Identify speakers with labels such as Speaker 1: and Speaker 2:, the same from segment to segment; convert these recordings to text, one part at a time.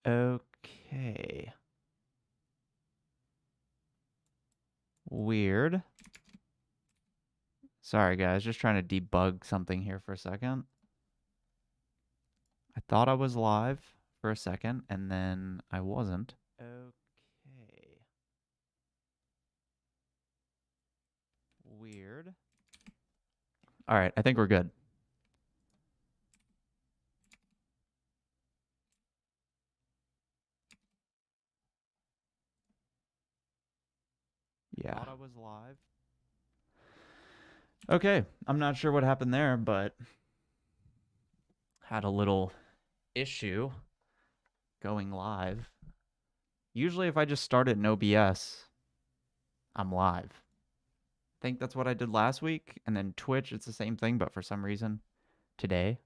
Speaker 1: Okay. Weird. Sorry, guys. Just trying to debug something here for a second. I thought I was live for a second, and then I wasn't. Okay. Weird. All right. I think we're good. Yeah. Thought I was live. Okay. I'm not sure what happened there, but had a little issue going live. Usually, if I just start it in OBS, I'm live. I think that's what I did last week. And then Twitch, it's the same thing, but for some reason, today,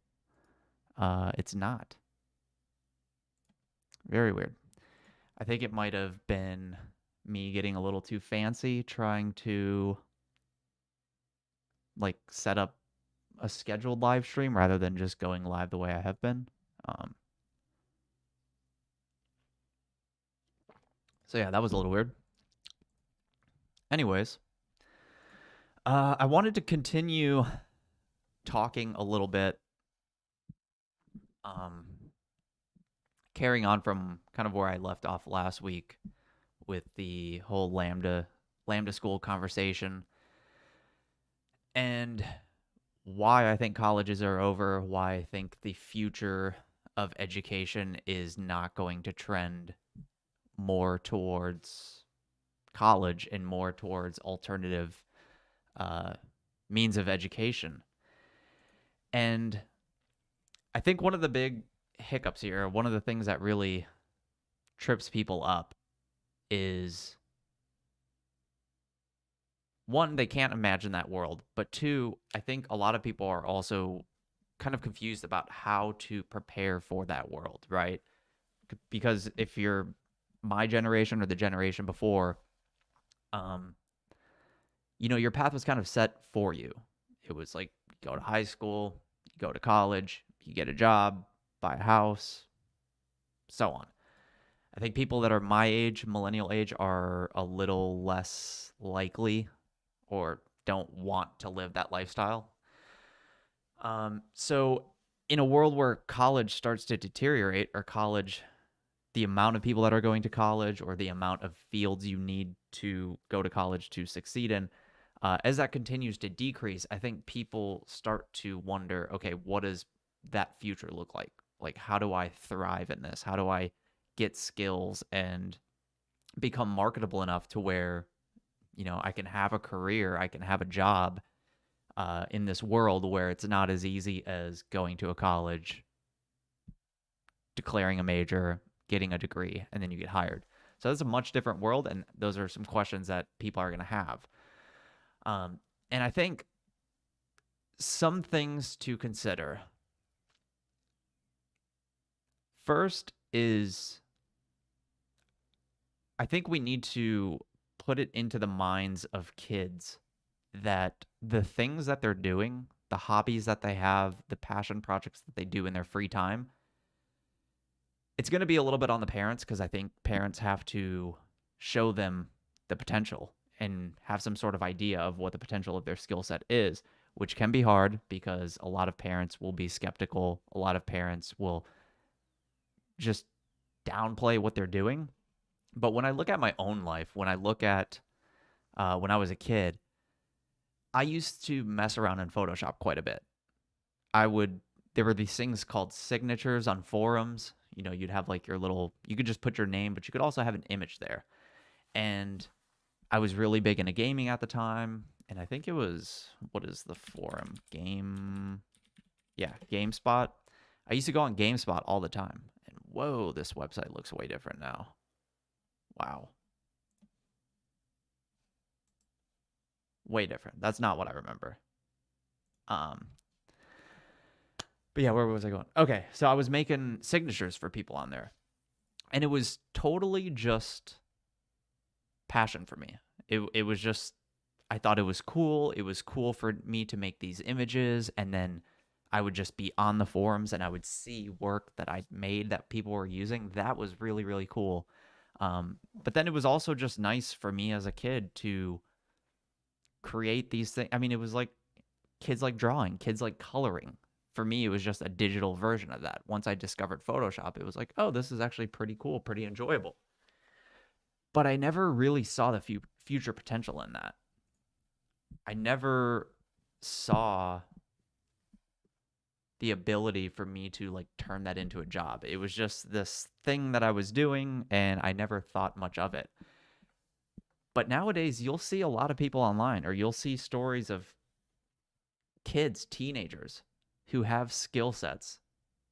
Speaker 1: it's not. Very weird. I think it might have been me getting a little too fancy trying to like set up a scheduled live stream rather than just going live the way I have been. Um, so yeah, that was a little weird. Anyways, I wanted to continue talking a little bit, um, carrying on from kind of where I left off last week with the whole Lambda school conversation and why I think colleges are over, why I think the future of education is not going to trend more towards college and more towards alternative uh, means of education. And I think one of the big hiccups here, one of the things that really trips people up is one, they can't imagine that world. But two, I think a lot of people are also kind of confused about how to prepare for that world, right? Because if you're my generation or the generation before, um, your path was kind of set for you. It was like you go to high school, you go to college, you get a job, buy a house, so on. I think people that are my age, millennial age, are a little less likely or don't want to live that lifestyle. So, in a world where college starts to deteriorate, or college, the amount of people that are going to college, or the amount of fields you need to go to college to succeed in, as that continues to decrease, I think people start to wonder, okay, what does that future look like? Like, how do I thrive in this? How do I get skills and become marketable enough to where, I can have a career, I can have a job in this world where it's not as easy as going to a college, declaring a major, getting a degree, and then you get hired. So that's a much different world, and those are some questions that people are going to have. And I think some things to consider. First is I think we need to put it into the minds of kids that the things that they're doing, the hobbies that they have, the passion projects that they do in their free time, it's going to be a little bit on the parents because I think parents have to show them the potential and have some sort of idea of what the potential of their skill set is, which can be hard because a lot of parents will be skeptical. A lot of parents will just downplay what they're doing. But when I look at my own life, when I look at when I was a kid, I used to mess around in Photoshop quite a bit. I would there were these things called signatures on forums. You'd have like your little you could just put your name, but you could also have an image there. And I was really big into gaming at the time, and I think it was what is the forum? GameSpot. I used to go on GameSpot all the time. And whoa, this website looks way different now. Wow. Way different. That's not what I remember. Um but yeah, where was I going? Okay, so I was making signatures for people on there. And it was totally just passion for me. It was just I thought it was cool. It was cool for me to make these images, and then I would just be on the forums and I would see work that I'd made that people were using. That was really, really cool. But then it was also just nice for me as a kid to create these things. I mean, it was like kids like drawing, kids like coloring. For me, it was just a digital version of that. Once I discovered Photoshop, it was like, oh, this is actually pretty cool, pretty enjoyable. But I never really saw the future potential in that. I never saw the ability for me to like turn that into a job. It was just this thing that I was doing and I never thought much of it. But nowadays, you'll see a lot of people online, or you'll see stories of kids, teenagers, who have skill sets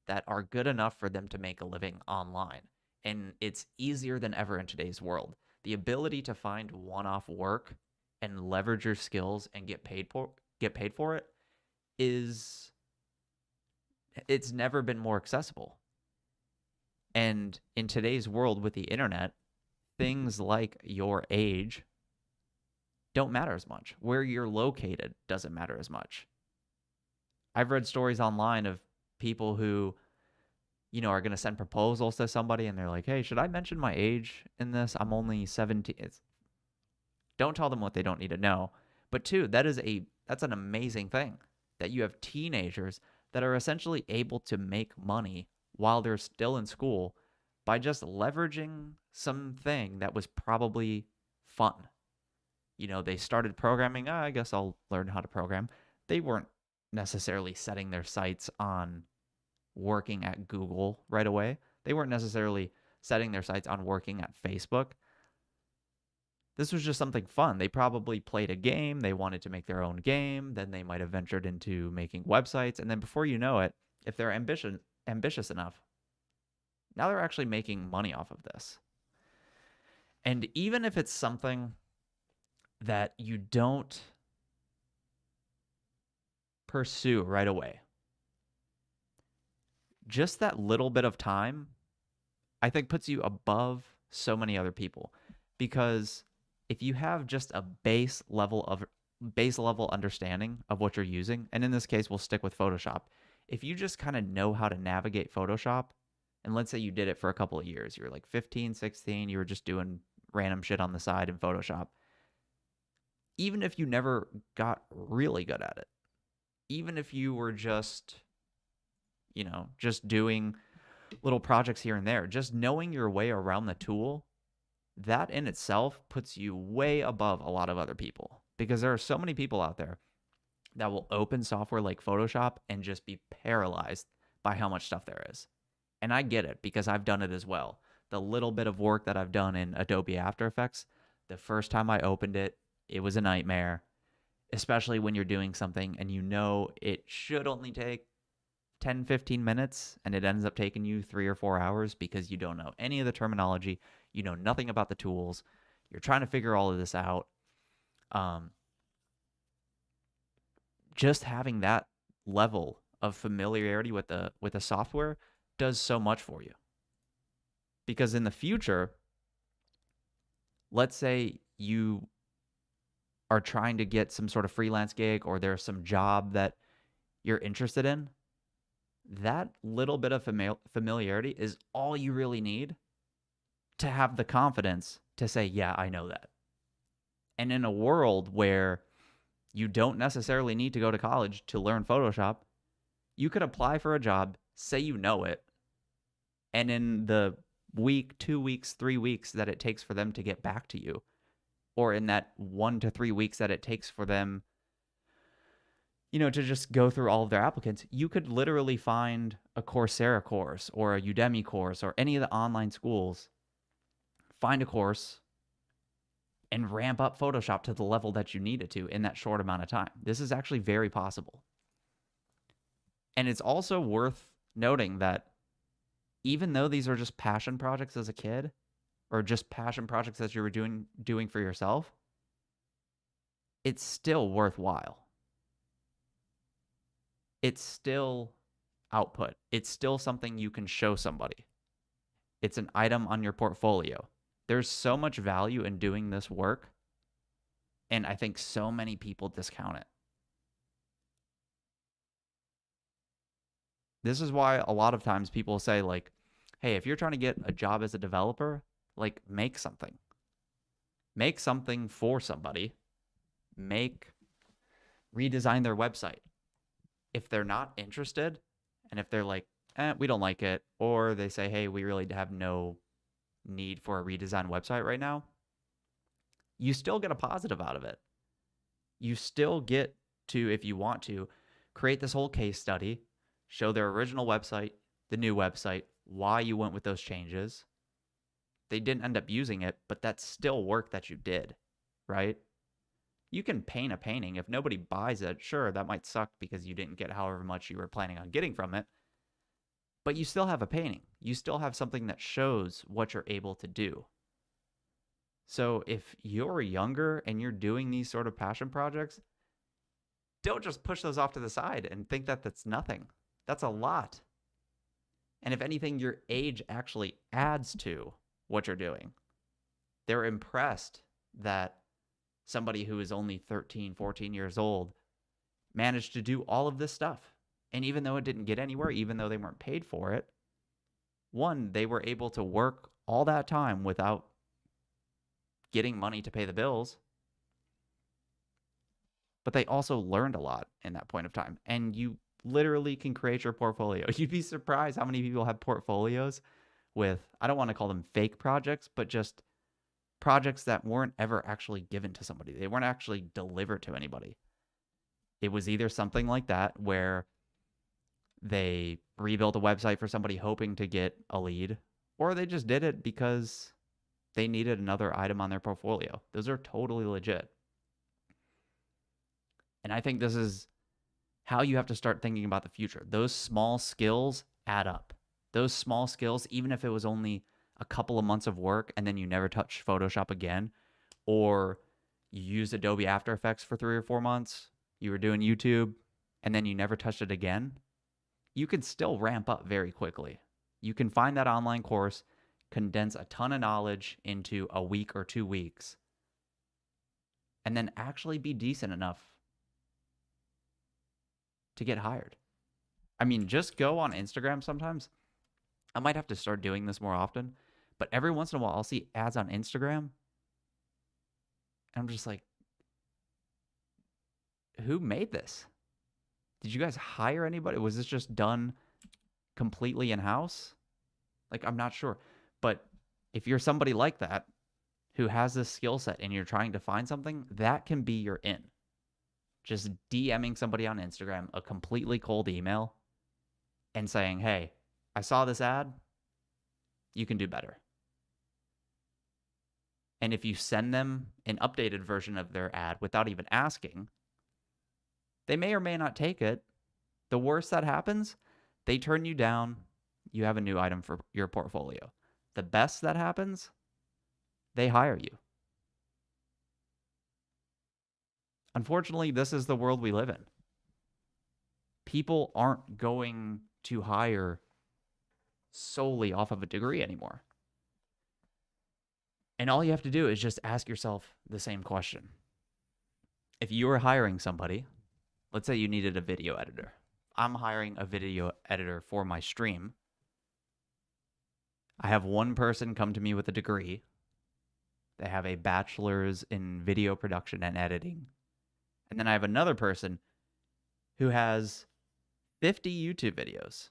Speaker 1: that are good enough for them to make a living online. And it's easier than ever in today's world. The ability to find one-off work and leverage your skills and get paid for it is it's never been more accessible. And in today's world with the internet, things like your age don't matter as much. Where you're located doesn't matter as much. I've read stories online of people who, are going to send proposals to somebody and they're like, hey, should I mention my age in this? I'm only 17. Don't tell them what they don't need to know. But two, that's an amazing thing that you have teenagers that are essentially able to make money while they're still in school by just leveraging something that was probably fun. They started programming. Oh, I guess I'll learn how to program. They weren't necessarily setting their sights on working at Google right away. They weren't necessarily setting their sights on working at Facebook. This was just something fun. They probably played a game. They wanted to make their own game. Then they might have ventured into making websites. And then before you know it, if they're ambitious enough, now they're actually making money off of this. And even if it's something that you don't pursue right away, just that little bit of time, I think puts you above so many other people. Because if you have just a base level understanding of what you're using, and in this case, we'll stick with Photoshop. If you just kind of know how to navigate Photoshop, and let's say you did it for a couple of years, you're like 15, 16, you were just doing random shit on the side in Photoshop. Even if you never got really good at it, even if you were just doing little projects here and there, just knowing your way around the tool, that in itself puts you way above a lot of other people, because there are so many people out there that will open software like Photoshop and just be paralyzed by how much stuff there is. And I get it, because I've done it as well. The little bit of work that I've done in Adobe After Effects, the first time I opened it, it was a nightmare, especially when you're doing something and it should only take 10, 15 minutes and it ends up taking you 3 or 4 hours because you don't know any of the terminology. You know nothing about the tools. You're trying to figure all of this out. Just having that level of familiarity with the software does so much for you. Because in the future, let's say you are trying to get some sort of freelance gig, or there's some job that you're interested in, that little bit of familiarity is all you really need to have the confidence to say, yeah, I know that. And in a world where you don't necessarily need to go to college to learn Photoshop, you could apply for a job, say you know it, and in the week, 2 weeks, 3 weeks that it takes for them to get back to you, or in that 1 to 3 weeks that it takes for them, to just go through all of their applicants, you could literally find a Coursera course or a Udemy course or any of the online schools, find a course, and ramp up Photoshop to the level that you need it to in that short amount of time. This is actually very possible. And it's also worth noting that even though these are just passion projects as a kid, or just passion projects that you were doing for yourself, it's still worthwhile. It's still output. It's still something you can show somebody. It's an item on your portfolio. There's so much value in doing this work, and I think so many people discount it. This is why a lot of times people say, like, hey, if you're trying to get a job as a developer, like, make something. Make something for somebody. Redesign their website. If they're not interested, and if they're like, we don't like it, or they say, hey, we really have no need for a redesigned website right now, you still get a positive out of it. You still get to, if you want to, create this whole case study, show their original website, the new website, why you went with those changes. They didn't end up using it, but that's still work that you did, right? You can paint a painting. If nobody buys it, sure, that might suck because you didn't get however much you were planning on getting from it. But you still have a painting. You still have something that shows what you're able to do. So if you're younger and you're doing these sort of passion projects, don't just push those off to the side and think that that's nothing. That's a lot. And if anything, your age actually adds to what you're doing. They're impressed that somebody who is only 13, 14 years old managed to do all of this stuff. And even though it didn't get anywhere, even though they weren't paid for it, one, they were able to work all that time without getting money to pay the bills. But they also learned a lot in that point of time. And you literally can create your portfolio. You'd be surprised how many people have portfolios with, I don't want to call them fake projects, but just projects that weren't ever actually given to somebody. They weren't actually delivered to anybody. It was either something like that where they rebuilt a website for somebody hoping to get a lead, or they just did it because they needed another item on their portfolio. Those are totally legit. And I think this is how you have to start thinking about the future. Those small skills add up. Those small skills, even if it was only a couple of months of work and then you never touch Photoshop again, or you used Adobe After Effects for 3 or 4 months, you were doing YouTube, and then you never touched it again, you can still ramp up very quickly. You can find that online course, condense a ton of knowledge into a week or 2 weeks, and then actually be decent enough to get hired. I mean, just go on Instagram sometimes. I might have to start doing this more often, but every once in a while I'll see ads on Instagram and I'm just like, who made this? Did you guys hire anybody? Was this just done completely in-house? Like, I'm not sure. But if you're somebody like that who has this skill set and you're trying to find something, that can be your in. Just DMing somebody on Instagram, a completely cold email, and saying, hey, I saw this ad. You can do better. And if you send them an updated version of their ad without even asking, they may or may not take it. The worst that happens, they turn you down. You have a new item for your portfolio. The best that happens, they hire you. Unfortunately, this is the world we live in. People aren't going to hire solely off of a degree anymore. And all you have to do is just ask yourself the same question. If you were hiring somebody, let's say you needed a video editor. I'm hiring a video editor for my stream. I have one person come to me with a degree. They have a bachelor's in video production and editing. And then I have another person who has 50 YouTube videos.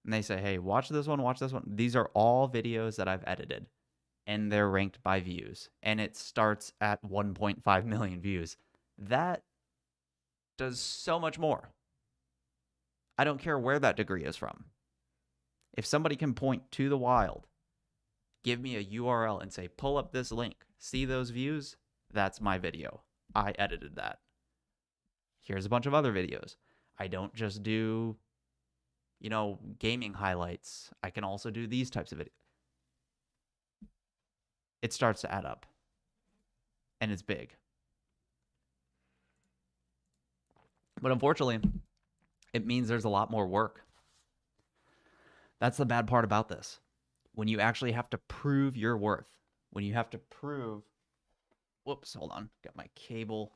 Speaker 1: And they say, hey, watch this one, watch this one. These are all videos that I've edited. And they're ranked by views. And it starts at 1.5 million views. That does so much more. I don't care where that degree is from. If somebody can point to the wild, give me a URL and say, pull up this link, see those views, that's my video. I edited that. Here's a bunch of other videos. I don't just do, gaming highlights. I can also do these types of videos. It starts to add up. And it's big. But unfortunately, it means there's a lot more work. That's the bad part about this. When you actually have to prove your worth, when you have to prove, whoops, hold on, got my cable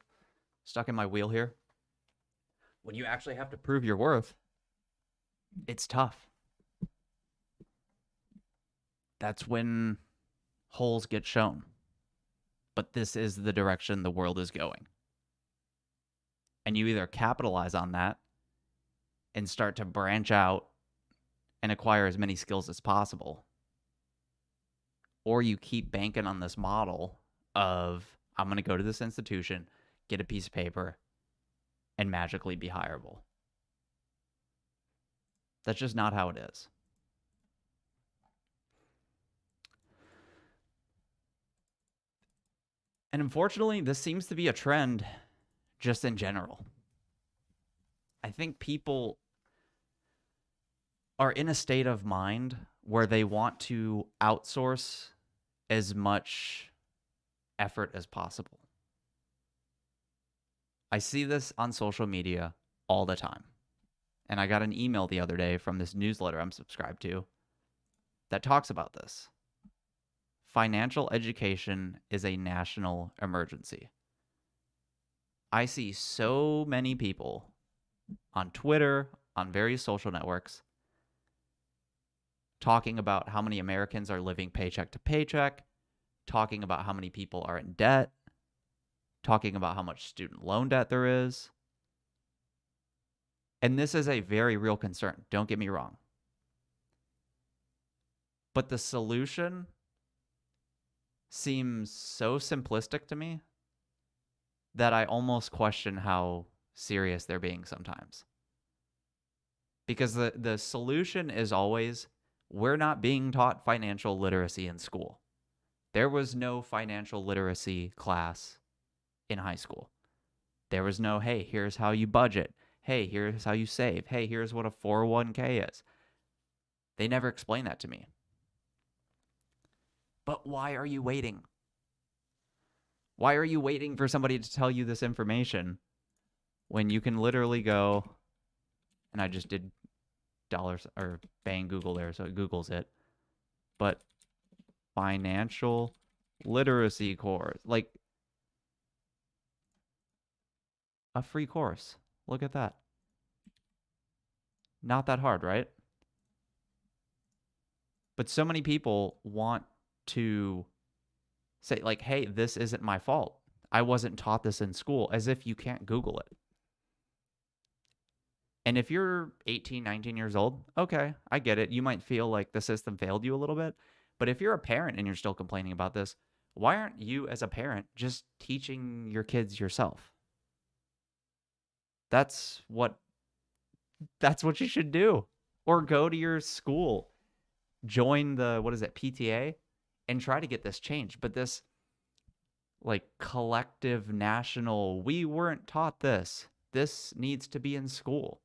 Speaker 1: stuck in my wheel here. When you actually have to prove your worth, It's tough. That's when holes get shown. But this is the direction the world is going. And you either capitalize on that and start to branch out and acquire as many skills as possible, or you keep banking on this model of, I'm going to go to this institution, get a piece of paper, and magically be hireable. That's just not how it is. And unfortunately, this seems to be a trend just in general. I think people are in a state of mind where they want to outsource as much effort as possible. I see this on social media all the time. And I got an email the other day from this newsletter I'm subscribed to that talks about this. Financial education is a national emergency. I see so many people on Twitter, on various social networks, talking about how many Americans are living paycheck to paycheck, talking about how many people are in debt, talking about how much student loan debt there is. And this is a very real concern. Don't get me wrong. But the solution seems so simplistic to me that I almost question how serious they're being sometimes. Because the solution is always, we're not being taught financial literacy in school. There was no financial literacy class in high school. There was no, hey, here's how you budget. Hey, here's how you save. Hey, here's what a 401k is. They never explained that to me. But why are you waiting? Why are you waiting for somebody to tell you this information when you can literally go, and I just did dollars or bang Google there, so it Googles it, but financial literacy course, like a free course. Look at that. Not that hard, right? But so many people want to say, like, hey, this isn't my fault. I wasn't taught this in school, as if you can't Google it. And if you're 18, 19 years old, okay, I get it. You might feel like the system failed you a little bit. But if you're a parent and you're still complaining about this, why aren't you, as a parent, just teaching your kids yourself? That's what you should do. Or go to your school, join the, what is it, PTA, and try to get this changed. But this, like, collective national, we weren't taught this. This needs to be in school.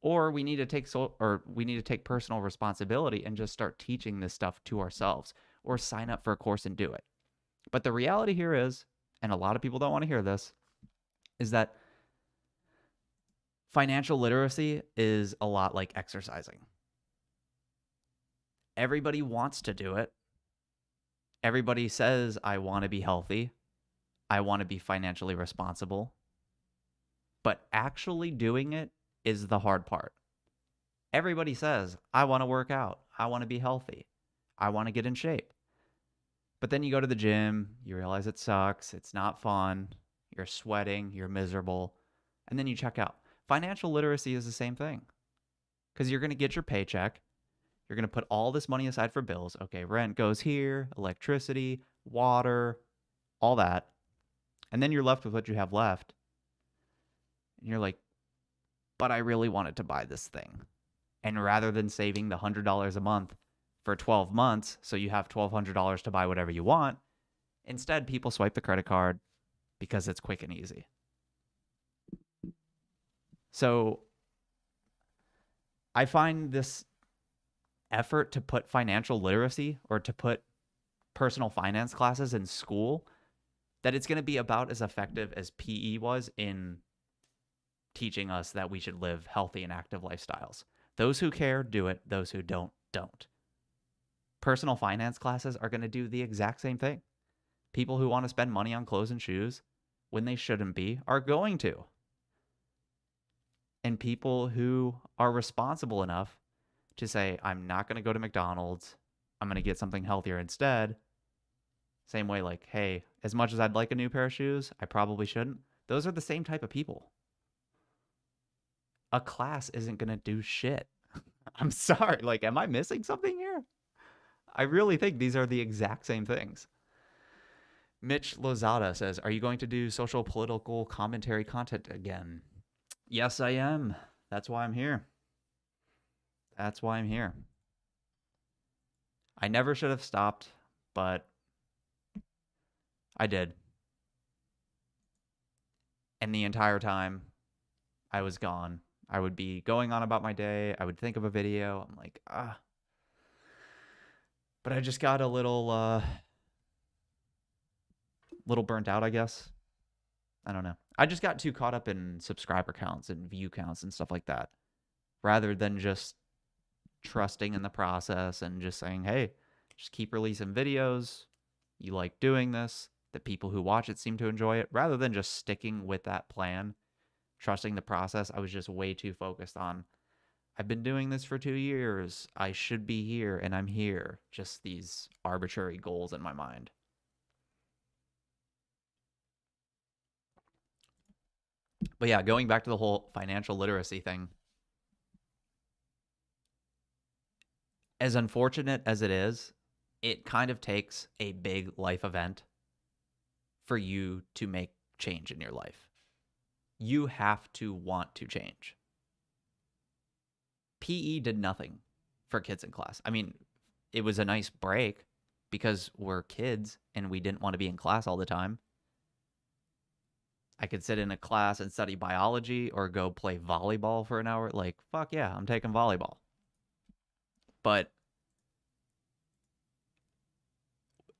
Speaker 1: Or we need to take personal responsibility and just start teaching this stuff to ourselves, or sign up for a course and do it. But the reality here is, and a lot of people don't want to hear this, is that financial literacy is a lot like exercising. Everybody wants to do it. Everybody says, I want to be healthy. I want to be financially responsible. But actually doing it is the hard part. Everybody says, I want to work out. I want to be healthy. I want to get in shape. But then you go to the gym, you realize it sucks. It's not fun. You're sweating. You're miserable. And then you check out. Financial literacy is the same thing. Because you're going to get your paycheck. You're going to put all this money aside for bills. Okay, rent goes here, electricity, water, all that. And then you're left with what you have left. And you're like, but I really wanted to buy this thing. And rather than saving the $100 a month for 12 months, so you have $1,200 to buy whatever you want, instead people swipe the credit card because it's quick and easy. So I find this effort to put financial literacy, or to put personal finance classes in school, that it's going to be about as effective as PE was in teaching us that we should live healthy and active lifestyles. Those who care, do it. Those who don't, don't. Personal finance classes are going to do the exact same thing. People who want to spend money on clothes and shoes when they shouldn't be are going to. And people who are responsible enough to say, I'm not going to go to McDonald's, I'm going to get something healthier instead. Same way, like, hey, as much as I'd like a new pair of shoes, I probably shouldn't. Those are the same type of people. A class isn't going to do shit. I'm sorry. Like, am I missing something here? I really think these are the exact same things. Mitch Lozada says, are you going to do social political commentary content again? Yes, I am. That's why I'm here. That's why I'm here. I never should have stopped, but I did. And the entire time I was gone, I would be going on about my day. I would think of a video. I'm like, ah. But I just got a little burnt out, I guess. I don't know. I just got too caught up in subscriber counts and view counts and stuff like that, rather than just trusting in the process and just saying, hey, just keep releasing videos. You like doing this. The people who watch it seem to enjoy it, rather than just sticking with that plan, trusting the process. I was just way too focused on, I've been doing this for 2 years. I should be here and I'm here. Just these arbitrary goals in my mind. But yeah, going back to the whole financial literacy thing, as unfortunate as it is, it kind of takes a big life event for you to make change in your life. You have to want to change. PE did nothing for kids in class. I mean, it was a nice break because we're kids and we didn't want to be in class all the time. I could sit in a class and study biology or go play volleyball for an hour. Like, fuck yeah, I'm taking volleyball. But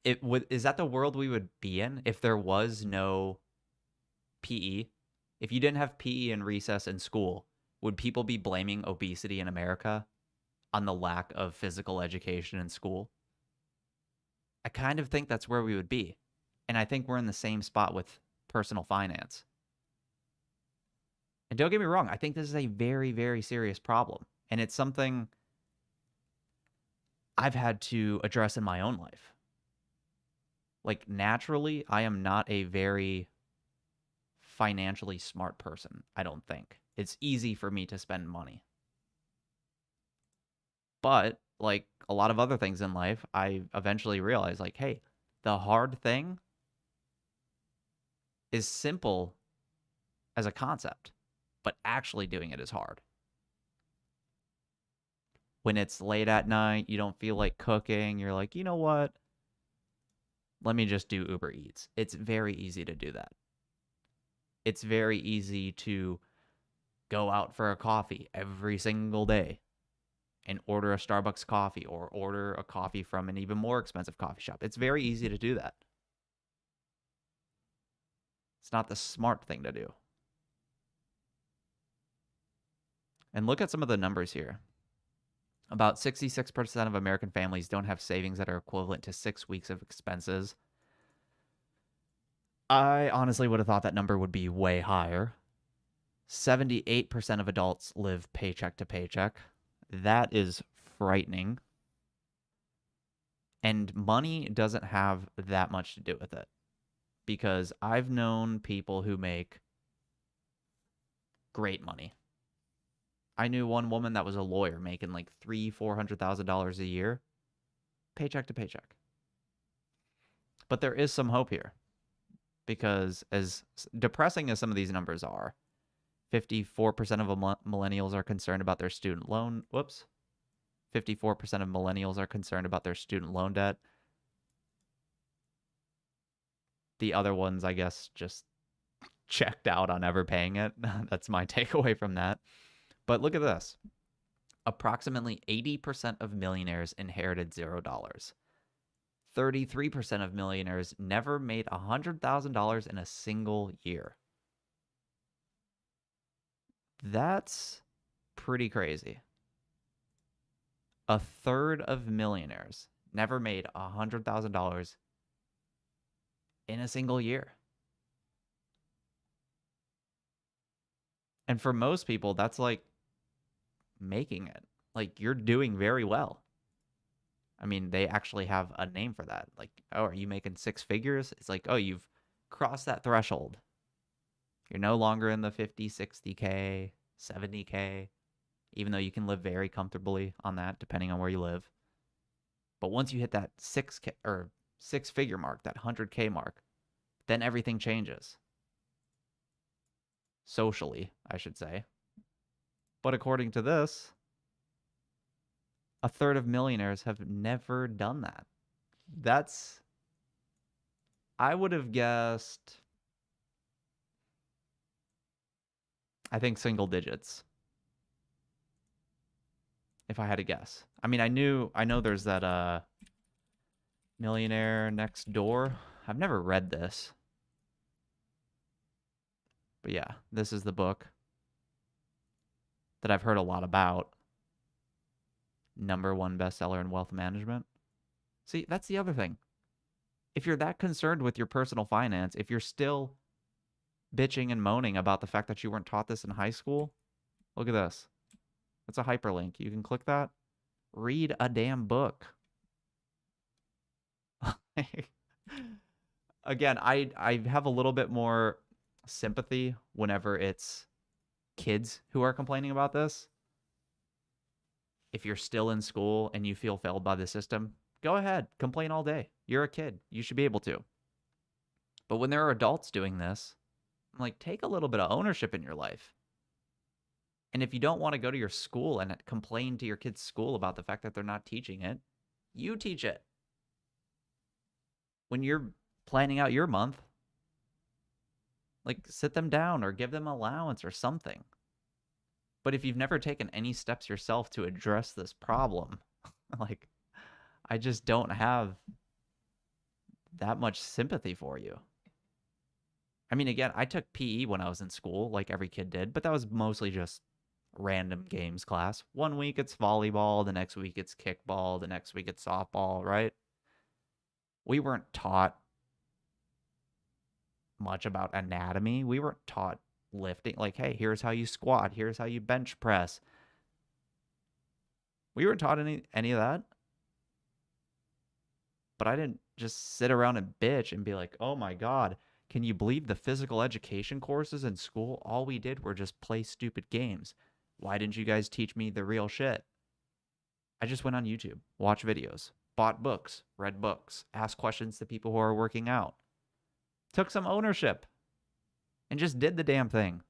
Speaker 1: is that the world we would be in if there was no PE? If you didn't have PE and recess in school, would people be blaming obesity in America on the lack of physical education in school? I kind of think that's where we would be. And I think we're in the same spot with personal finance. And don't get me wrong, I think this is a very, very serious problem. And it's something I've had to address in my own life. Like, naturally, I am not a very financially smart person, I don't think. It's easy for me to spend money. But, like a lot of other things in life, I eventually realized, like, hey, the hard thing is simple as a concept, but actually doing it is hard. When it's late at night, you don't feel like cooking, you're like, you know what? Let me just do Uber Eats. It's very easy to do that. It's very easy to go out for a coffee every single day and order a Starbucks coffee or order a coffee from an even more expensive coffee shop. It's very easy to do that. It's not the smart thing to do. And look at some of the numbers here. About 66% of American families don't have savings that are equivalent to 6 weeks of expenses. I honestly would have thought that number would be way higher. 78% of adults live paycheck to paycheck. That is frightening. And money doesn't have that much to do with it. Because I've known people who make great money. I knew one woman that was a lawyer making like $300,000-$400,000 a year, paycheck to paycheck. But there is some hope here, because as depressing as some of these numbers are, 54% of millennials are concerned about their student loan. 54% of millennials are concerned about their student loan debt. The other ones, I guess, just checked out on ever paying it. That's my takeaway from that. But look at this. Approximately 80% of millionaires inherited $0. 33% of millionaires never made $100,000 in a single year. That's pretty crazy. A third of millionaires never made $100,000 in a single year. And for most people, that's like making it. Like you're doing very well. I mean, they actually have a name for that. Like, oh, are you making six figures? It's like, oh, you've crossed that threshold. You're no longer in the 50, 60K, 70K, even though you can live very comfortably on that depending on where you live. But once you hit that 6K or six figure mark, that 100K mark, then everything changes. Socially, I should say. But according to this, a third of millionaires have never done that. That's, I would have guessed, I think single digits, if I had to guess. I mean, I know there's that Millionaire Next Door. I've never read this. But yeah, this is the book that I've heard a lot about. #1 bestseller in wealth management. See, that's the other thing. If you're that concerned with your personal finance, if you're still bitching and moaning about the fact that you weren't taught this in high school, look at this. It's a hyperlink. You can click that. Read a damn book. Again, I have a little bit more sympathy whenever it's kids who are complaining about this. If you're still in school and you feel failed by the system, go ahead, complain all day. You're a kid. You should be able to. But when there are adults doing this, I'm like, take a little bit of ownership in your life. And if you don't want to go to your school and complain to your kid's school about the fact that they're not teaching it, you teach it. When you're planning out your month, like sit them down or give them allowance or something. But if you've never taken any steps yourself to address this problem, like I just don't have that much sympathy for you. I mean, again, I took PE when I was in school, like every kid did, but that was mostly just random games class. One week it's volleyball, the next week it's kickball, the next week it's softball, right? We weren't taught much about anatomy. We weren't taught lifting. Like, hey, here's how you squat, here's how you bench press. We weren't taught any of that. But I didn't just sit around and bitch and be like, oh my God, can you believe the physical education courses in school? All we did were just play stupid games. Why didn't you guys teach me the real shit? I just went on YouTube, watched videos, bought books, read books, asked questions to people who are working out, took some ownership, and just did the damn thing.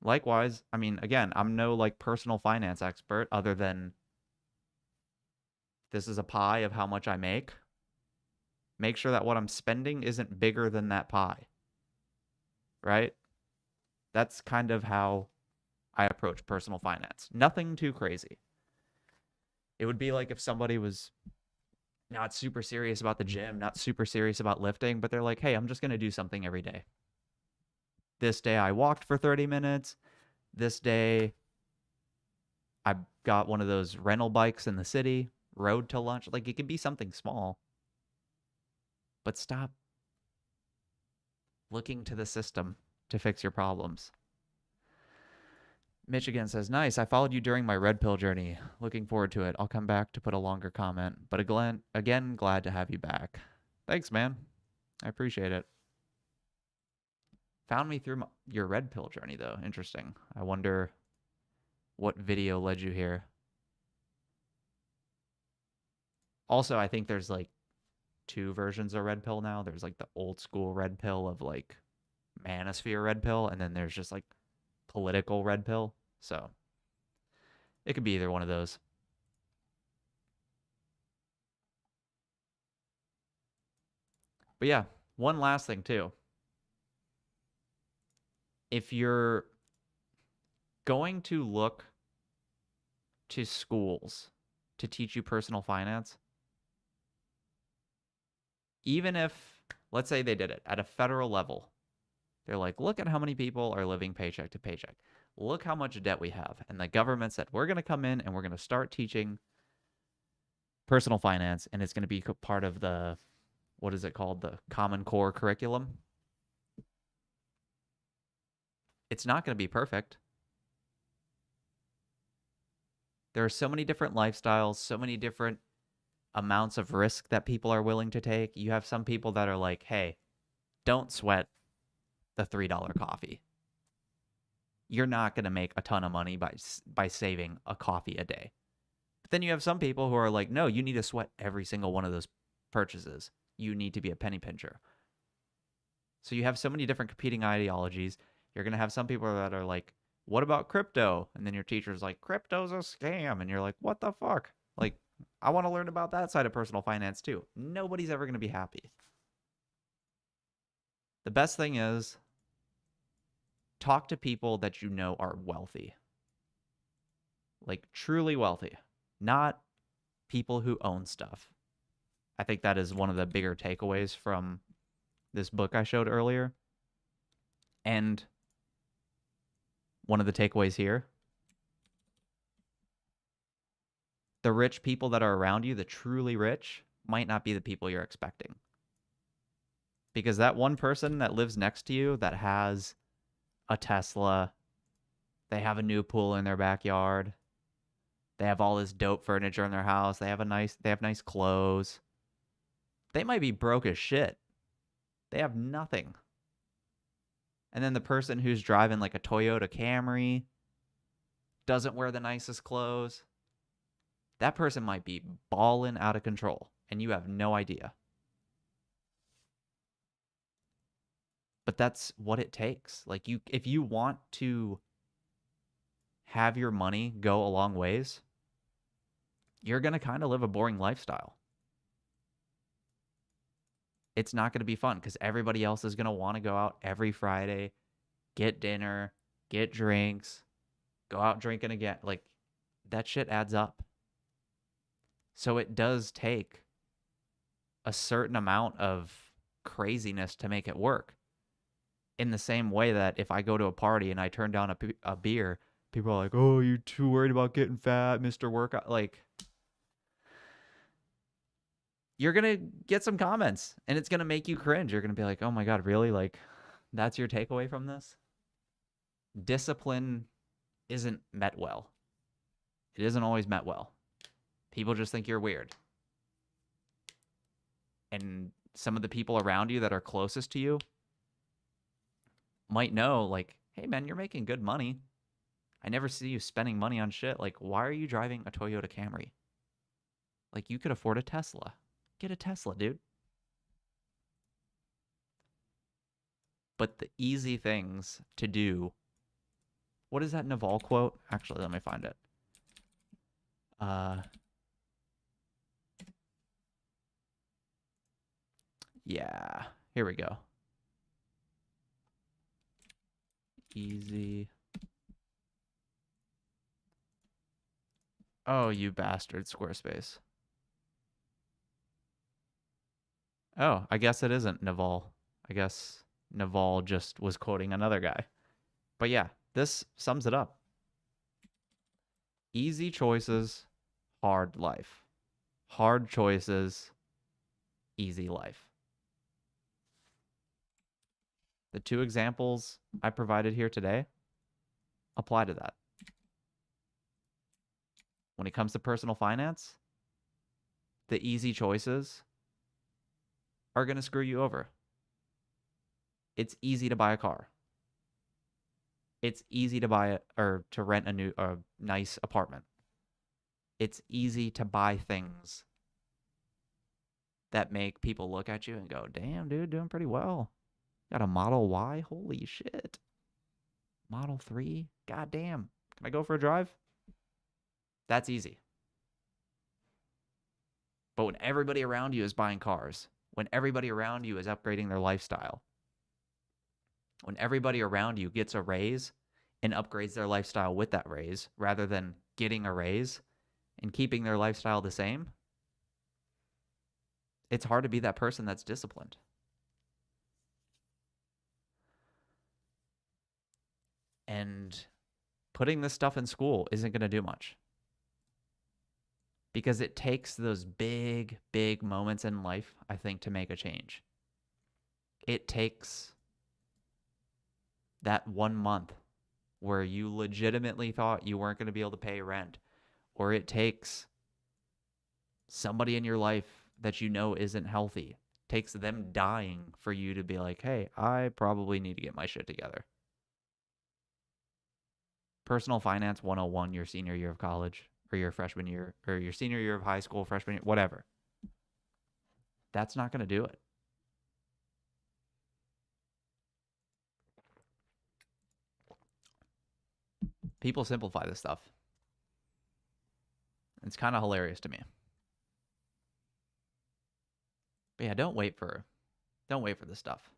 Speaker 1: Likewise, I mean, again, I'm no like personal finance expert other than this is a pie of how much I make. Make sure that what I'm spending isn't bigger than that pie. Right? That's kind of how I approach personal finance. Nothing too crazy. It would be like if somebody was not super serious about the gym, not super serious about lifting, but they're like, hey, I'm just going to do something every day. This day I walked for 30 minutes. This day I got one of those rental bikes in the city, rode to lunch. Like it could be something small. But stop looking to the system to fix your problems. Michigan says, nice. I followed you during my red pill journey. Looking forward to it. I'll come back to put a longer comment. But again, glad to have you back. Thanks, man. I appreciate it. Found me through your red pill journey, though. Interesting. I wonder what video led you here. Also, I think there's like 2 versions of red pill now. There's like the old school red pill of like manosphere red pill, and then there's just like political red pill. So it could be either one of those. But yeah, one last thing too. If you're going to look to schools to teach you personal finance, even if, let's say they did it at a federal level, they're like, look at how many people are living paycheck to paycheck. Look how much debt we have. And the government said, we're going to come in and we're going to start teaching personal finance, and it's going to be part of the, what is it called? The Common Core curriculum. It's not going to be perfect. There are so many different lifestyles, so many different amounts of risk that people are willing to take. You have some people that are like, hey, don't sweat the $3 coffee. You're not going to make a ton of money by saving a coffee a day. But then you have some people who are like, no, you need to sweat every single one of those purchases. You need to be a penny pincher. So you have so many different competing ideologies. You're going to have some people that are like, what about crypto? And then your teacher's like, crypto's a scam. And you're like, what the fuck? Like, I want to learn about that side of personal finance too. Nobody's ever going to be happy. The best thing is talk to people that you know are wealthy. Like truly wealthy, not people who own stuff. I think that is one of the bigger takeaways from this book I showed earlier. And one of the takeaways here, the rich people that are around you, the truly rich, might not be the people you're expecting. Because that one person that lives next to you that has a Tesla, they have a new pool in their backyard, they have all this dope furniture in their house, they have nice clothes. They might be broke as shit. They have nothing. And then the person who's driving like a Toyota Camry doesn't wear the nicest clothes. That person might be balling out of control and you have no idea. But that's what it takes. Like if you want to have your money go a long ways, you're going to kind of live a boring lifestyle. It's not going to be fun because everybody else is going to want to go out every Friday, get dinner, get drinks, go out drinking again. Like that shit adds up. So it does take a certain amount of craziness to make it work. In the same way that if I go to a party and I turn down a beer, people are like, oh, you're too worried about getting fat, Mr. Workout. Like, you're going to get some comments and it's going to make you cringe. You're going to be like, oh my God, really? Like, that's your takeaway from this? Discipline isn't met well. It isn't always met well. People just think you're weird. And some of the people around you that are closest to you might know, like, hey, man, you're making good money. I never see you spending money on shit. Like, why are you driving a Toyota Camry? Like, you could afford a Tesla. Get a Tesla, dude. But the easy things to do. What is that Naval quote? Actually, let me find it. Yeah, here we go. Easy. Oh, you bastard, Squarespace. Oh, I guess it isn't Naval. I guess Naval just was quoting another guy. But yeah, this sums it up. Easy choices, hard life. Hard choices, easy life. The two examples I provided here today apply to that. When it comes to personal finance, the easy choices are going to screw you over. It's easy to buy a car. It's easy to buy it or to rent a nice apartment. It's easy to buy things that make people look at you and go, damn, dude, doing pretty well. Got a Model Y? Holy shit. Model 3? God damn. Can I go for a drive? That's easy. But when everybody around you is buying cars, when everybody around you is upgrading their lifestyle, when everybody around you gets a raise and upgrades their lifestyle with that raise rather than getting a raise and keeping their lifestyle the same, it's hard to be that person that's disciplined. And putting this stuff in school isn't going to do much. Because it takes those big, big moments in life, I think, to make a change. It takes that 1 month where you legitimately thought you weren't going to be able to pay rent, or it takes somebody in your life that you know isn't healthy, takes them dying for you to be like, hey, I probably need to get my shit together. Personal Finance 101 your senior year of college, or your freshman year, or your senior year of high school, freshman year, whatever. That's not going to do it. People simplify this stuff. It's kind of hilarious to me. But yeah, don't wait for this stuff.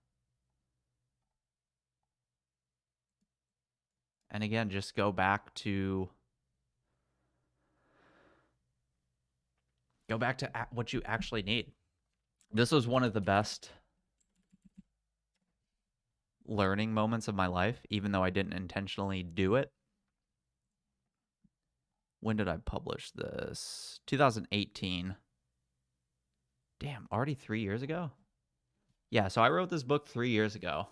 Speaker 1: And again, just go back to what you actually need. This was one of the best learning moments of my life, even though I didn't intentionally do it. When did I publish this? 2018. Damn, already 3 years ago? Yeah, so I wrote this book 3 years ago.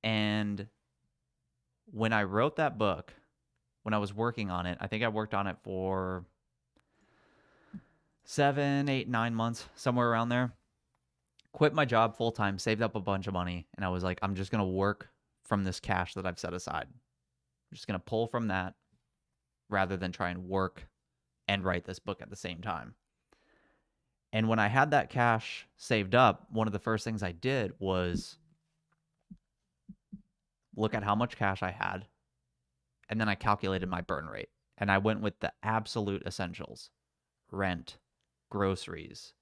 Speaker 1: And when I wrote that book, when I was working on it, I think I worked on it for 7, 8, 9 months, somewhere around there. Quit my job full time, saved up a bunch of money, and I was like, I'm just going to work from this cash that I've set aside. I'm just going to pull from that rather than try and work and write this book at the same time. And when I had that cash saved up, one of the first things I did was look at how much cash I had, and then I calculated my burn rate. And I went with the absolute essentials: rent, groceries,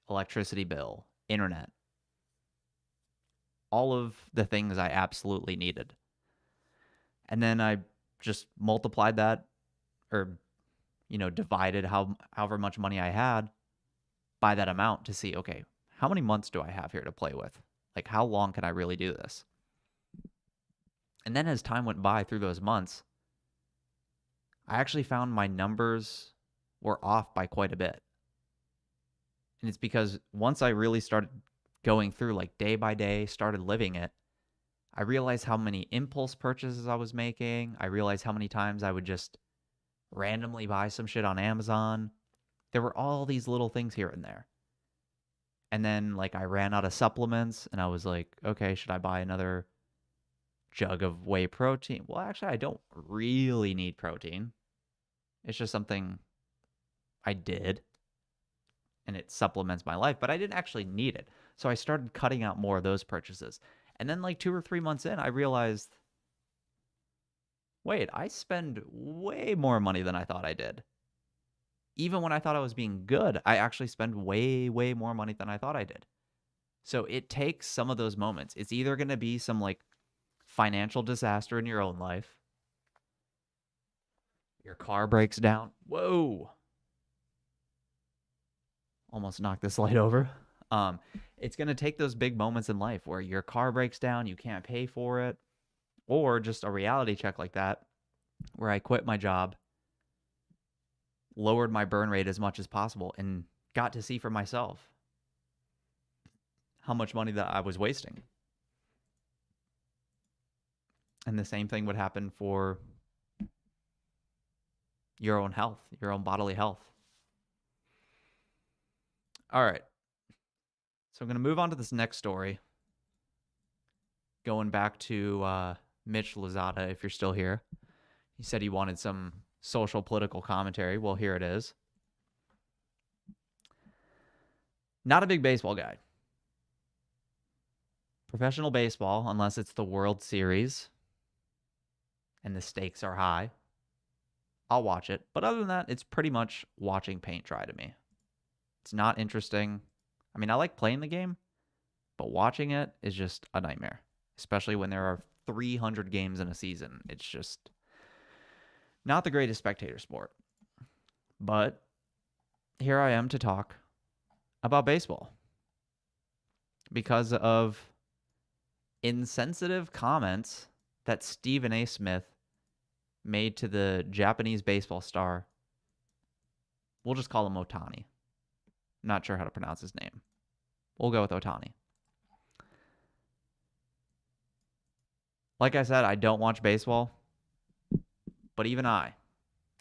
Speaker 1: electricity bill, internet, all of the things I absolutely needed. And then I just multiplied that, or divided however much money I had by that amount to see, okay, how many months do I have here to play with? Like, how long can I really do this? And then as time went by through those months, I actually found my numbers were off by quite a bit. And it's because once I really started going through, like, day by day, started living it, I realized how many impulse purchases I was making. I realized how many times I would just randomly buy some shit on Amazon. There were all these little things here and there. And then, like, I ran out of supplements, and I was like, okay, should I buy another jug of whey protein? Well, actually, I don't really need protein. It's just something I did, and it supplements my life, but I didn't actually need it. So I started cutting out more of those purchases. And then, like, 2 or 3 months in, I realized, wait, I spend way more money than I thought I did. Even when I thought I was being good, I actually spend way, way more money than I thought I did. So it takes some of those moments. It's either going to be some, like, financial disaster in your own life. Your car breaks down. Whoa. Almost knocked this light over. It's going to take those big moments in life where your car breaks down, you can't pay for it, or just a reality check like that where I quit my job, lowered my burn rate as much as possible, and got to see for myself how much money that I was wasting. And the same thing would happen for your own health, your own bodily health. All right. So I'm going to move on to this next story. Going back to Mitch Lozada, if you're still here. He said he wanted some social political commentary. Well, here it is. Not a big baseball guy. Professional baseball, unless it's the World Series and the stakes are high, I'll watch it. But other than that, it's pretty much watching paint dry to me. It's not interesting. I mean, I like playing the game, but watching it is just a nightmare, especially when there are 300 games in a season. It's just not the greatest spectator sport. But here I am to talk about baseball because of insensitive comments that Stephen A. Smith made to the Japanese baseball star. We'll just call him Ohtani. Not sure how to pronounce his name. We'll go with Ohtani. Like I said, I don't watch baseball, but even I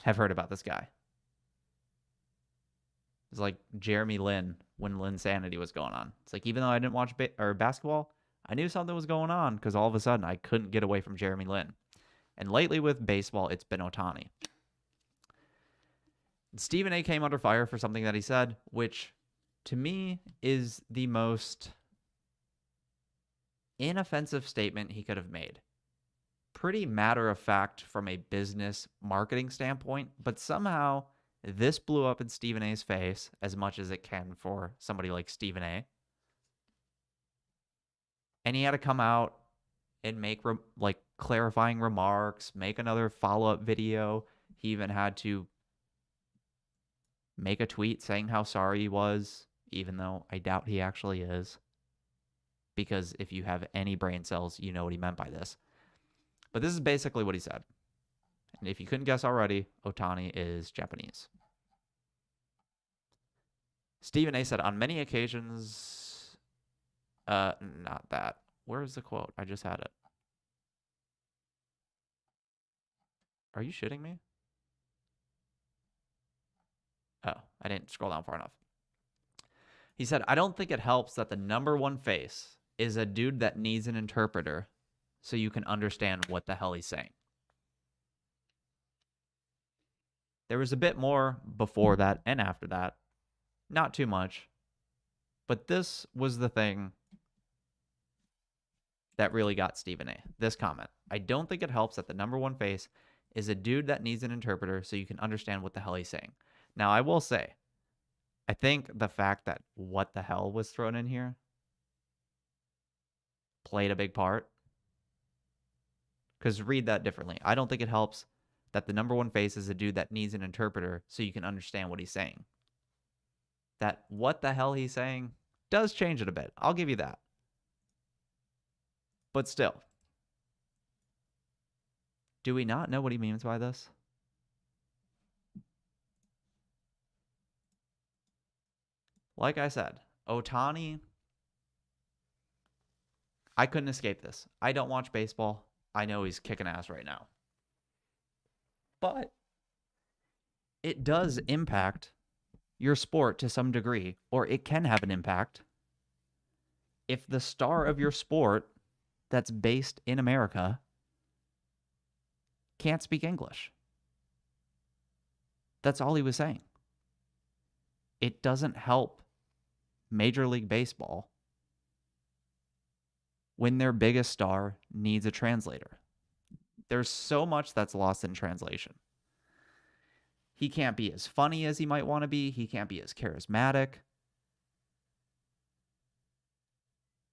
Speaker 1: have heard about this guy. It's like Jeremy Lin when Linsanity was going on. It's like even though I didn't watch basketball, I knew something was going on because all of a sudden I couldn't get away from Jeremy Lin. And lately with baseball, it's been Ohtani. Stephen A came under fire for something that he said, which to me is the most inoffensive statement he could have made. Pretty matter of fact from a business marketing standpoint, but somehow this blew up in Stephen A's face as much as it can for somebody like Stephen A. And he had to come out and make like clarifying remarks, make another follow-up video. He even had to make a tweet saying how sorry he was, even though I doubt he actually is. Because if you have any brain cells, you know what he meant by this. But this is basically what he said. And if you couldn't guess already, Ohtani is Japanese. Stephen A said, on many occasions, not that. Where's the quote? I just had it. Are you shitting me? Oh, I didn't scroll down far enough. He said, I don't think it helps that the number one face is a dude that needs an interpreter so you can understand what the hell he's saying. There was a bit more before that and after that. Not too much. But this was the thing that really got Stephen A. This comment. I don't think it helps that the number one face is a dude that needs an interpreter so you can understand what the hell he's saying. Now, I will say, I think the fact that what the hell was thrown in here played a big part. Because read that differently. I don't think it helps that the number one face is a dude that needs an interpreter so you can understand what he's saying. That what the hell he's saying does change it a bit. I'll give you that. But still, do we not know what he means by this? Like I said, Ohtani, I couldn't escape this. I don't watch baseball. I know he's kicking ass right now. But it does impact your sport to some degree, or it can have an impact if the star of your sport that's based in America can't speak English. That's all he was saying. It doesn't help Major League Baseball when their biggest star needs a translator. There's so much that's lost in translation. He can't be as funny as he might want to be. He can't be as charismatic.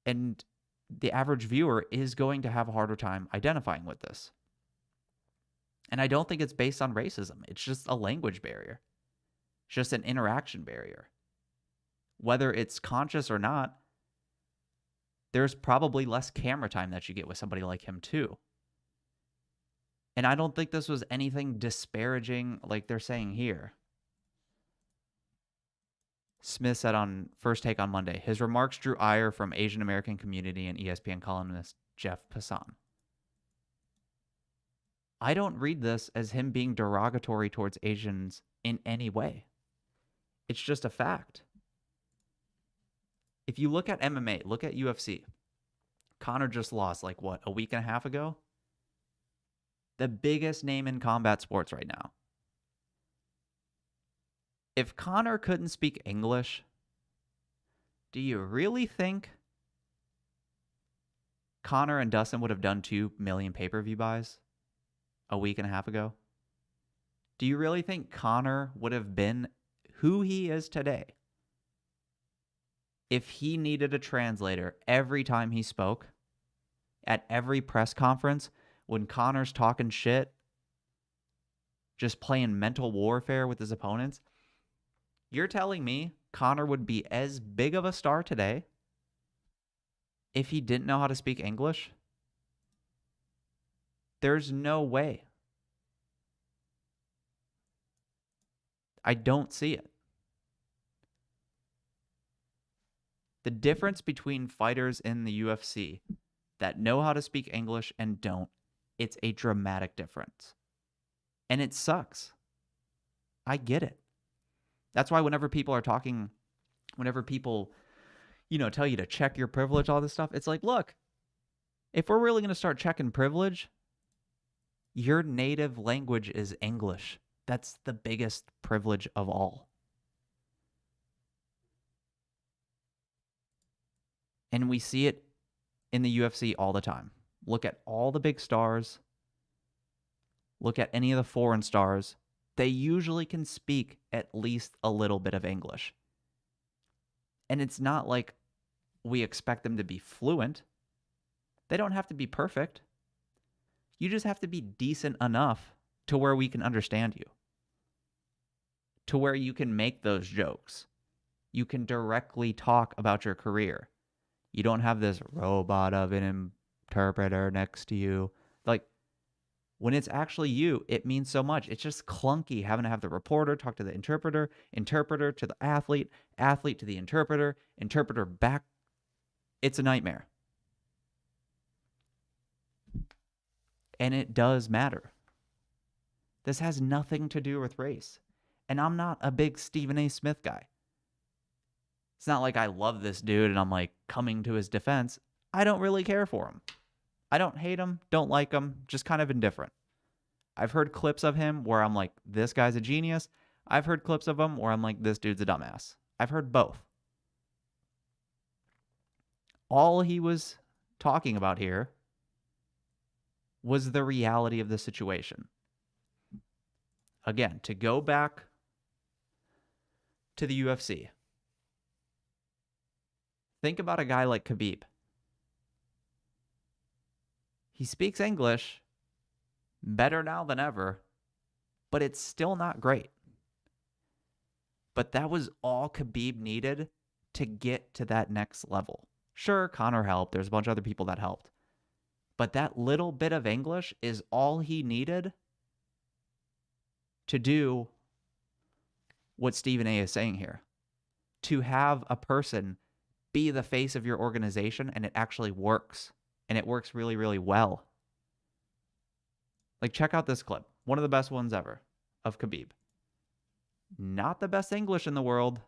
Speaker 1: And the average viewer is going to have a harder time identifying with this. And I don't think it's based on racism. It's just a language barrier. It's just an interaction barrier. Whether it's conscious or not, there's probably less camera time that you get with somebody like him too. And I don't think this was anything disparaging like they're saying here. Smith said on First Take on Monday, his remarks drew ire from Asian American community and ESPN columnist Jeff Passan. I don't read this as him being derogatory towards Asians in any way. It's just a fact. If you look at MMA, look at UFC. Conor just lost, like what, a week and a half ago? The biggest name in combat sports right now. If Conor couldn't speak English, do you really think Conor and Dustin would have done 2 million pay-per-view buys a week and a half ago? Do you really think Conor would have been who he is today if he needed a translator every time he spoke, at every press conference, when Conor's talking shit, just playing mental warfare with his opponents? You're telling me Conor would be as big of a star today if he didn't know how to speak English? There's no way. I don't see it. The difference between fighters in the UFC that know how to speak English and don't. It's a dramatic difference. And it sucks. I get it. That's why whenever people are talking, whenever people, tell you to check your privilege, all this stuff, it's like, look, if we're really going to start checking privilege, your native language is English. That's the biggest privilege of all. And we see it in the UFC all the time. Look at all the big stars. Look at any of the foreign stars. They usually can speak at least a little bit of English. And it's not like we expect them to be fluent. They don't have to be perfect. You just have to be decent enough to where we can understand you, to where you can make those jokes. You can directly talk about your career. You don't have this robot of an interpreter next to you. Like, when it's actually you, it means so much. It's just clunky having to have the reporter talk to the interpreter, interpreter to the athlete, athlete to the interpreter, interpreter back. It's a nightmare. And it does matter. This has nothing to do with race. And I'm not a big Stephen A. Smith guy. It's not like I love this dude and I'm like coming to his defense. I don't really care for him. I don't hate him, don't like him, just kind of indifferent. I've heard clips of him where I'm like, this guy's a genius. I've heard clips of him where I'm like, this dude's a dumbass. I've heard both. All he was talking about here was the reality of the situation. Again, to go back to the UFC, think about a guy like Khabib. He speaks English better now than ever, but it's still not great. But that was all Khabib needed to get to that next level. Sure, Conor helped. There's a bunch of other people that helped. But that little bit of English is all he needed to do what Stephen A. is saying here. To have a person be the face of your organization and it actually works. And it works really, really well. Like, check out this clip. One of the best ones ever of Khabib. Not the best English in the world,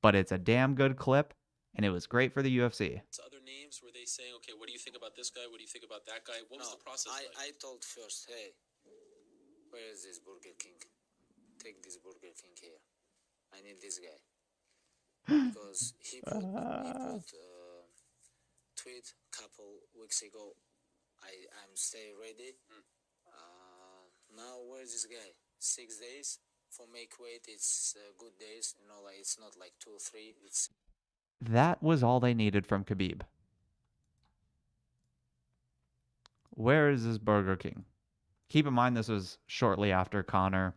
Speaker 1: but it's a damn good clip, and it was great for the UFC.
Speaker 2: Other names, were they saying, okay, what do you think about this guy? What do you think about that guy? What was the process like?
Speaker 3: I told first, hey, where is this Burger King? Take this Burger King here. I need this guy. Because he put tweet a couple weeks ago, I'm stay ready. Now where's this guy? 6 days for make weight. It's good days, like it's not like 2 or 3. It's
Speaker 1: that was all they needed from Khabib. Where is this Burger King? Keep in mind this was shortly after Conor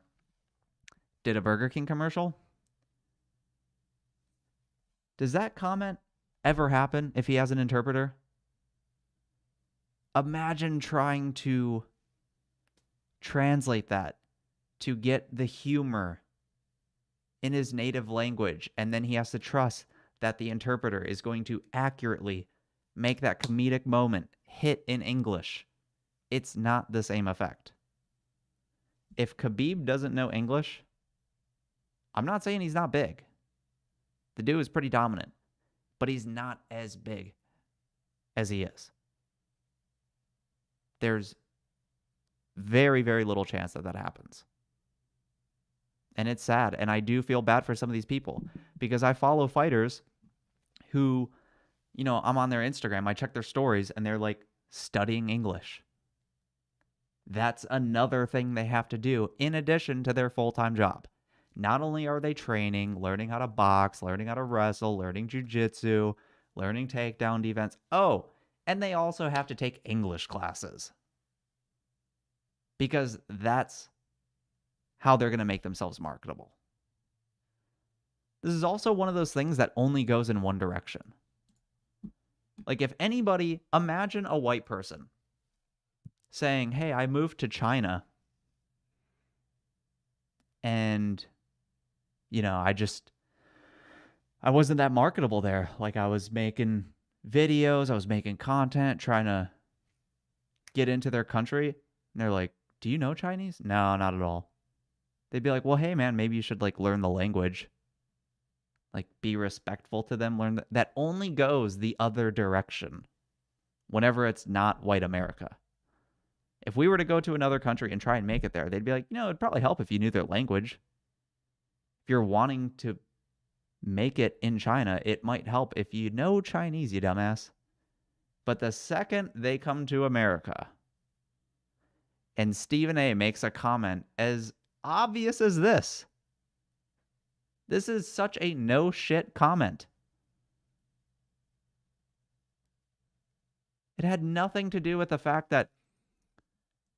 Speaker 1: did a Burger King commercial. Does that comment ever happen if he has an interpreter? Imagine trying to translate that to get the humor in his native language, and then he has to trust that the interpreter is going to accurately make that comedic moment hit in English. It's not the same effect. If Khabib doesn't know English, I'm not saying he's not big. The dude is pretty dominant, but he's not as big as he is. There's very, very little chance that happens. And it's sad. And I do feel bad for some of these people because I follow fighters who, I'm on their Instagram. I check their stories and they're like studying English. That's another thing they have to do in addition to their full-time job. Not only are they training, learning how to box, learning how to wrestle, learning jiu-jitsu, learning takedown defense. Oh, and they also have to take English classes. Because that's how they're going to make themselves marketable. This is also one of those things that only goes in one direction. Like, if anybody, imagine a white person saying, hey, I moved to China and, I wasn't that marketable there. Like, I was making videos. I was making content, trying to get into their country. And they're like, do you know Chinese? No, not at all. They'd be like, well, hey, man, maybe you should like learn the language. Like, be respectful to them. Learn that only goes the other direction whenever it's not white America. If we were to go to another country and try and make it there, they'd be like, it'd probably help if you knew their language. If you're wanting to make it in China, it might help if you know Chinese, you dumbass. But the second they come to America and Stephen A makes a comment as obvious as this is such a no shit comment. It had nothing to do with the fact that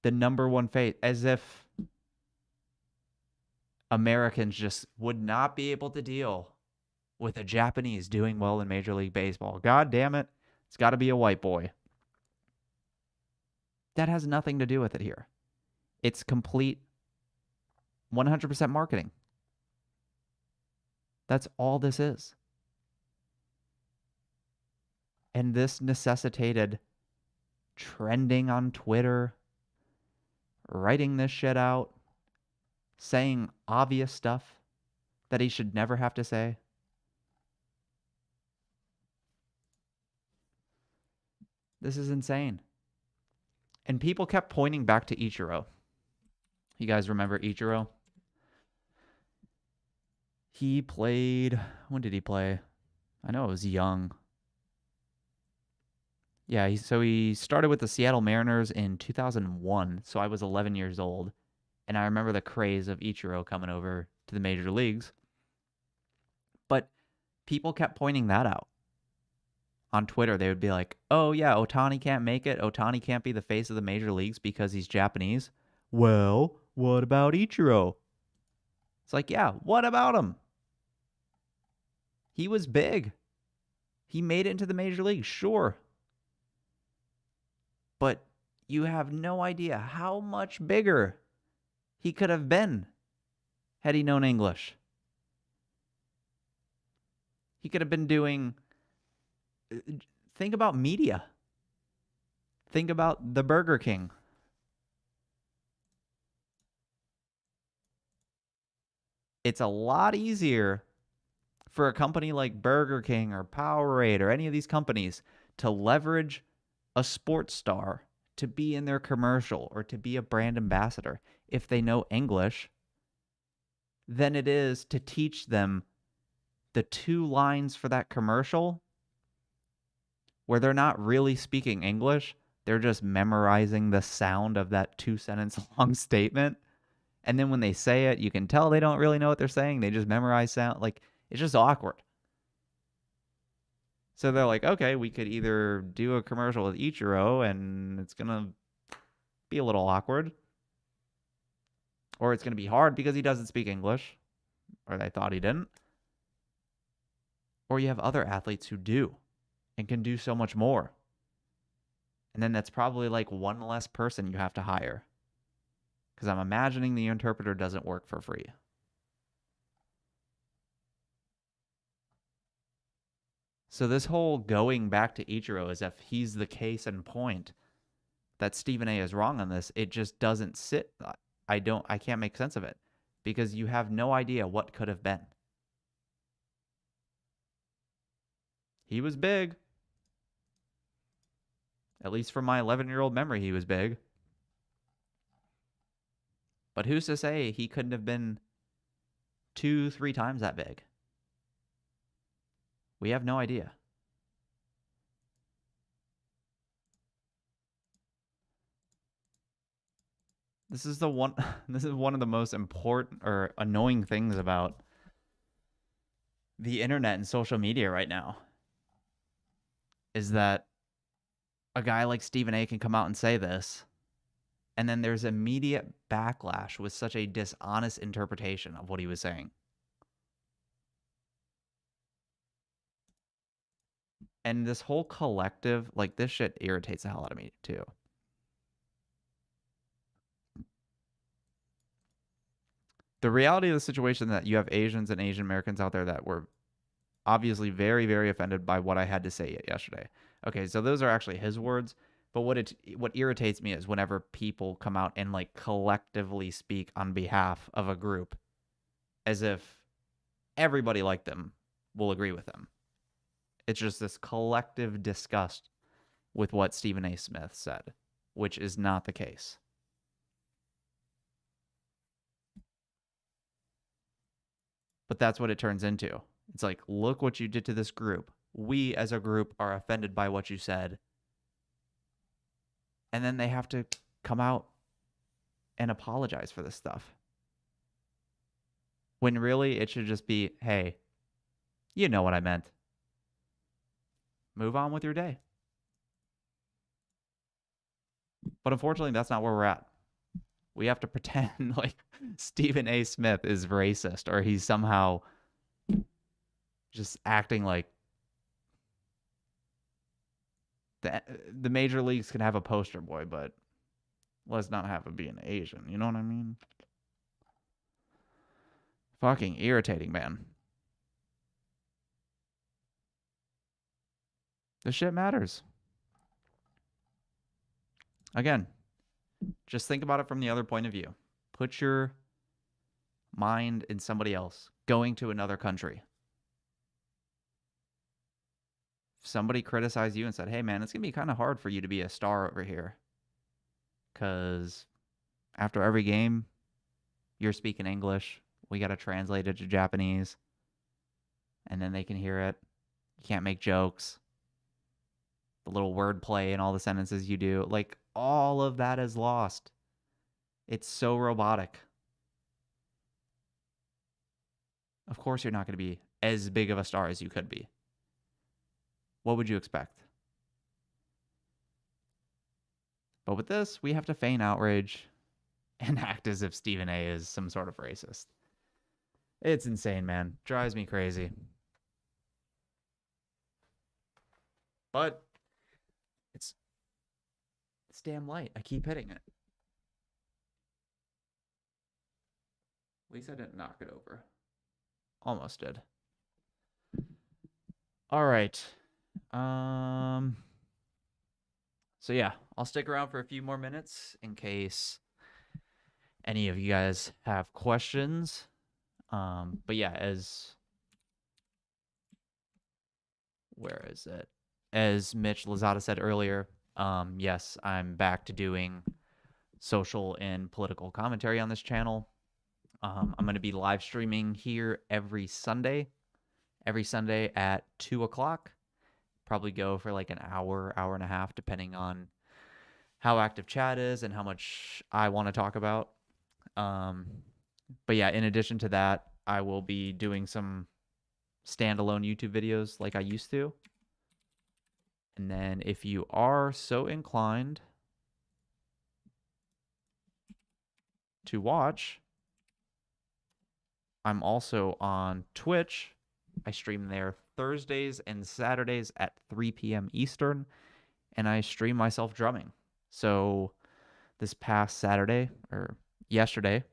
Speaker 1: the number one faith, as if Americans just would not be able to deal with a Japanese doing well in Major League Baseball. God damn it. It's got to be a white boy. That has nothing to do with it here. It's complete 100% marketing. That's all this is. And this necessitated trending on Twitter, writing this shit out, saying obvious stuff that he should never have to say. This is insane. And people kept pointing back to Ichiro. You guys remember Ichiro? He played... When did he play? I know it was young. Yeah, so he started with the Seattle Mariners in 2001. So I was 11 years old. And I remember the craze of Ichiro coming over to the major leagues. But people kept pointing that out. On Twitter, they would be like, oh, yeah, Ohtani can't make it. Ohtani can't be the face of the major leagues because he's Japanese. Well, what about Ichiro? It's like, yeah, what about him? He was big. He made it into the major leagues, sure. But you have no idea how much bigger he could have been had he known English. He could have been doing... Think about media. Think about the Burger King. It's a lot easier for a company like Burger King or Powerade or any of these companies to leverage a sports star to be in their commercial or to be a brand ambassador if they know English than it is to teach them the 2 lines for that commercial where they're not really speaking English. They're just memorizing the sound of that 2-sentence long statement. And then when they say it, you can tell they don't really know what they're saying. They just memorize sound. Like, it's just awkward. So they're like, okay, we could either do a commercial with Ichiro and it's going to be a little awkward, or it's going to be hard because he doesn't speak English, or they thought he didn't. Or you have other athletes who do and can do so much more. And then that's probably like one less person you have to hire. Because I'm imagining the interpreter doesn't work for free. So this whole going back to Ichiro as if he's the case in point that Stephen A is wrong on this, it just doesn't sit. I can't make sense of it because you have no idea what could have been. He was big. At least from my 11-year-old memory, he was big. But who's to say he couldn't have been 2-3 times that big? We have no idea. This is one of the most important or annoying things about the internet and social media right now. Is that a guy like Stephen A can come out and say this, and then there's immediate backlash with such a dishonest interpretation of what he was saying. And this whole collective, like, this shit irritates the hell out of me, too. The reality of the situation that you have Asians and Asian Americans out there that were obviously very, very offended by what I had to say yesterday. Okay, so those are actually his words. But what irritates me is whenever people come out and like collectively speak on behalf of a group as if everybody like them will agree with them. It's just this collective disgust with what Stephen A. Smith said, which is not the case. But that's what it turns into. It's like, look what you did to this group. We as a group are offended by what you said. And then they have to come out and apologize for this stuff. When really it should just be, hey, you know what I meant. Move on with your day. But unfortunately, that's not where we're at. We have to pretend like Stephen A. Smith is racist or he's somehow just acting like the major leagues can have a poster boy, but let's not have it be an Asian. You know what I mean? Fucking irritating, man. This shit matters. Again, just think about it from the other point of view. Put your mind in somebody else going to another country. If somebody criticized you and said, hey, man, it's going to be kind of hard for you to be a star over here because after every game, you're speaking English. We got to translate it to Japanese. And then they can hear it. You can't make jokes. The little wordplay and all the sentences you do. Like, all of that is lost. It's so robotic. Of course you're not going to be as big of a star as you could be. What would you expect? But with this, we have to feign outrage and act as if Stephen A. is some sort of racist. It's insane, man. Drives me crazy. But it's damn light. I keep hitting it. At least I didn't knock it over. Almost did. All right. So yeah, I'll stick around for a few more minutes in case any of you guys have questions. But yeah, where is it? As Mitch Lozada said earlier, yes, I'm back to doing social and political commentary on this channel. I'm going to be live streaming here every Sunday at 2 o'clock. Probably go for like an hour and a half, depending on how active chat is and how much I want to talk about. But yeah, in addition to that, I will be doing some standalone YouTube videos like I used to. And then if you are so inclined to watch, I'm also on Twitch. I stream there Thursdays and Saturdays at 3 p.m. Eastern, and I stream myself drumming. So this past Saturday, or yesterday,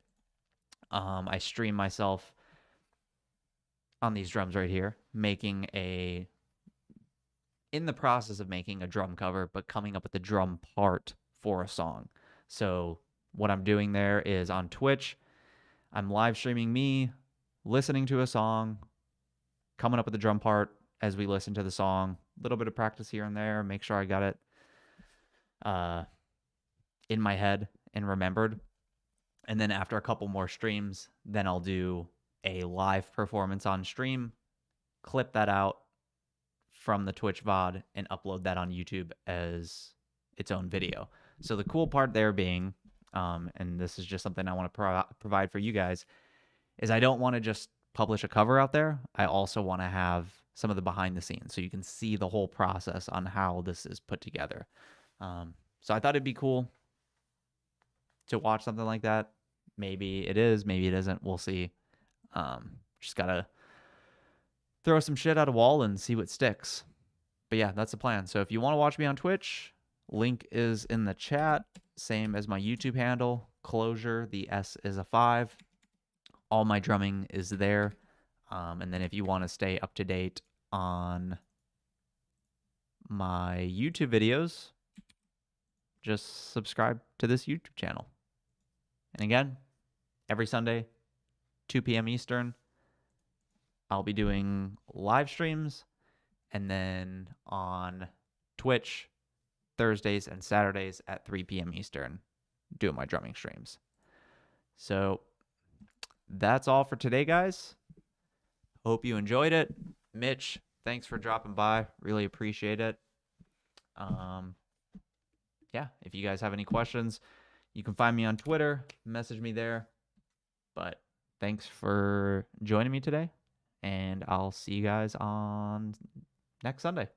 Speaker 1: I streamed myself on these drums right here, in the process of making a drum cover, but coming up with the drum part for a song. So what I'm doing there is on Twitch, I'm live streaming me listening to a song, coming up with the drum part as we listen to the song, a little bit of practice here and there, make sure I got it in my head and remembered. And then after a couple more streams, then I'll do a live performance on stream, clip that out from the Twitch VOD, and upload that on YouTube as its own video. So the cool part there being, and this is just something I want to provide for you guys, is I don't want to just publish a cover out there. I also want to have some of the behind the scenes so you can see the whole process on how this is put together. So I thought it'd be cool to watch something like that. Maybe it is, maybe it isn't. We'll see. Just gotta throw some shit at a wall and see what sticks. But yeah, that's the plan. So if you want to watch me on Twitch, link is in the chat. Same as my YouTube handle. Closure, the S is a 5. All my drumming is there. And then if you want to stay up to date on my YouTube videos, just subscribe to this YouTube channel. And again, every Sunday, 2 p.m. Eastern, I'll be doing live streams. And then on Twitch, Thursdays and Saturdays at 3 p.m. Eastern, doing my drumming streams. So that's all for today, guys. Hope you enjoyed it. Mitch, thanks for dropping by. Really appreciate it. Yeah, if you guys have any questions, you can find me on Twitter, message me there. But thanks for joining me today, and I'll see you guys on next Sunday.